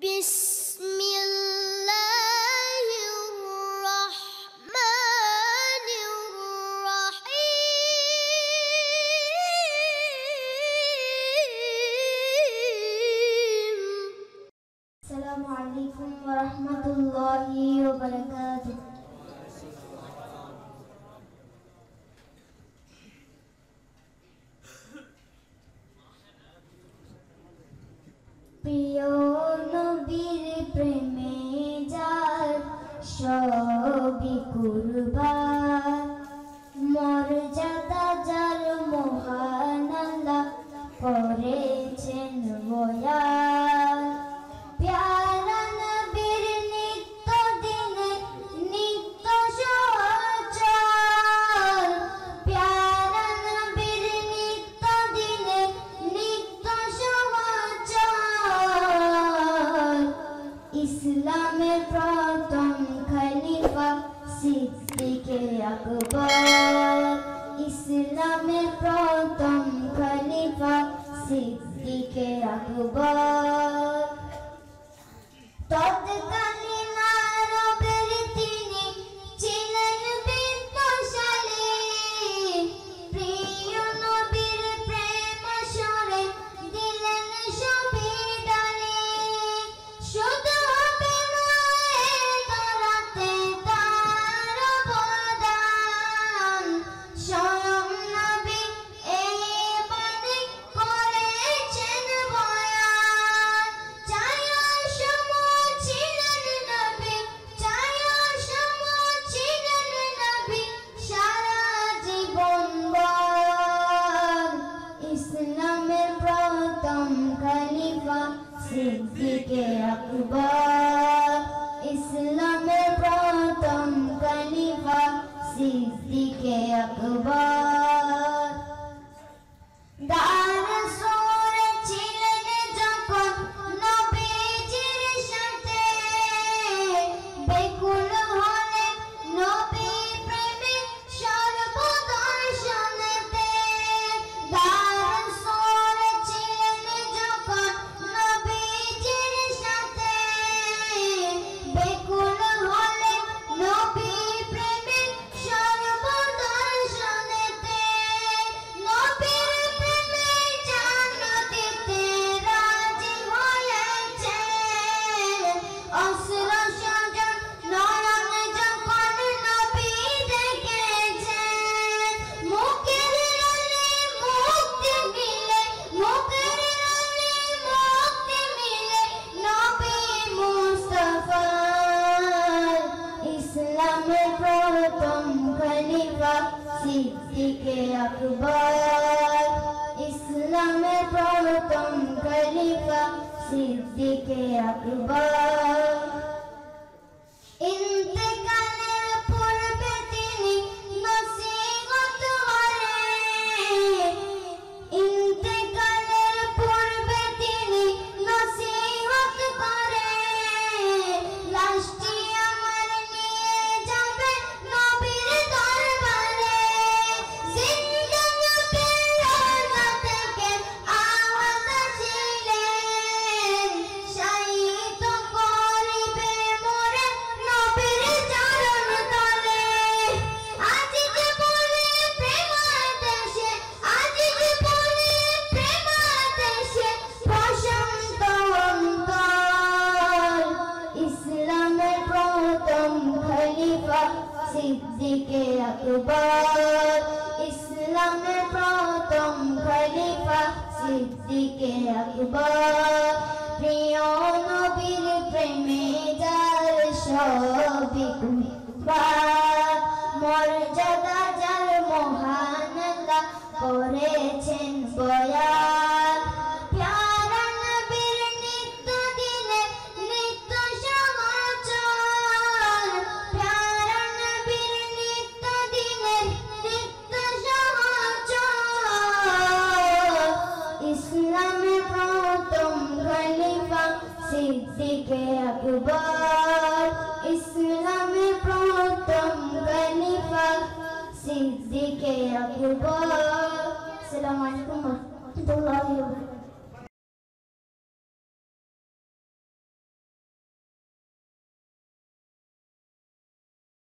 بسم الله الرحمن الرحيم السلام عليكم ورحمة الله وبركاته প্রিয় নবীর প্রেমে যার সবই কুরবান মর্যাদা যার মহান আল্লাহ করেছেন বয়ান প্যারা নবীর নিত্য দিনে নিত্য সহচর প্যারা নবীর নিত্য দিনে নিত্য সহচর ইসলামের প্রথম খলিফা সিদ্দিকে আকবর ইসলামের প্রথম খলিফা সিদ্দিকে আকবর তৎকালীন আরবের তিনি ছিলেন বিত্তশালী প্রিয় নবীর প্রেম সরে দিলেন সবই ডালি শুধু হবে নয় ধরাতে তার অবদান স্বয়ং নবী এই বাণী করেছেন বয়ান ছায়া সম ছিলেন নবী ছায়া সম ছিলেন নবী সারা জীবনভর ইসলামের প্রথম খলিফা সিদ্দিকে আকবর ইসলামের প্রথম খলিফা সিদ্দিকে আকবর দারসুরে ছিলেন যখন নবীজির সাথে বেকুল হলেন নবী প্রেমে সর্বদর্শনেতে দারসুরে ছিলেন যখন নবীজির সাথে বেকুল হলেন নবী প্রেমে সর্বদর্শনেতে নবীর প্রেমে জান দিতে রাজি হয়েছেন অশ্র সজন নয়ন যখন নবী দেখেছেন মুখের লালে মুক্তি মিলে মুখের লালে মুক্তি মিলে নবী মুস্তাফার ইসলামের প্রথম খলিফা সিদ্দিকে আকবর ইসলামের প্রথম খলিফা সিদ্দিকে আকবর ইন্তেকালের পূর্বে তিনি নসিহত করেন ইন্তেকালের পূর্বে তিনি নসিহত করেন লাশটি আমার নিয়ে যাবে নবীর দরবারে জিন্দা নবীর রওজা থেকে আওয়াজ আসিলেন শাহিদ করিবে মোরে নবীর চরণ তলে আজ যে বলে প্রেমাদেশে আজ যে বলে প্রেমাদেশে প্রশান্ত অন্তর ইসলামের প্রথম খলিফা সিদ্দিকে আকবর ইসলামের প্রথম খলিফা সিদ্দিকে আকবর প্রিয় নবীর প্রেমে যার সবই কুরবান মর্যাদা যার মহান আল্লাহ করেছেন বয়ান প্যারা নবীর নিত্য দিনে নিত্য সহচর প্যারা নবীর নিত্য দিনে নিত্য সহচর ইসলামের প্রথম খলিফা সিদ্দিকে আকবর ইসলামের প্রথম খলিফা সিদ্দিকে আকবর আসসালামু আলাইকুম ওয়া রাহমাতুল্লাহি ওয়া বারাকাতুহু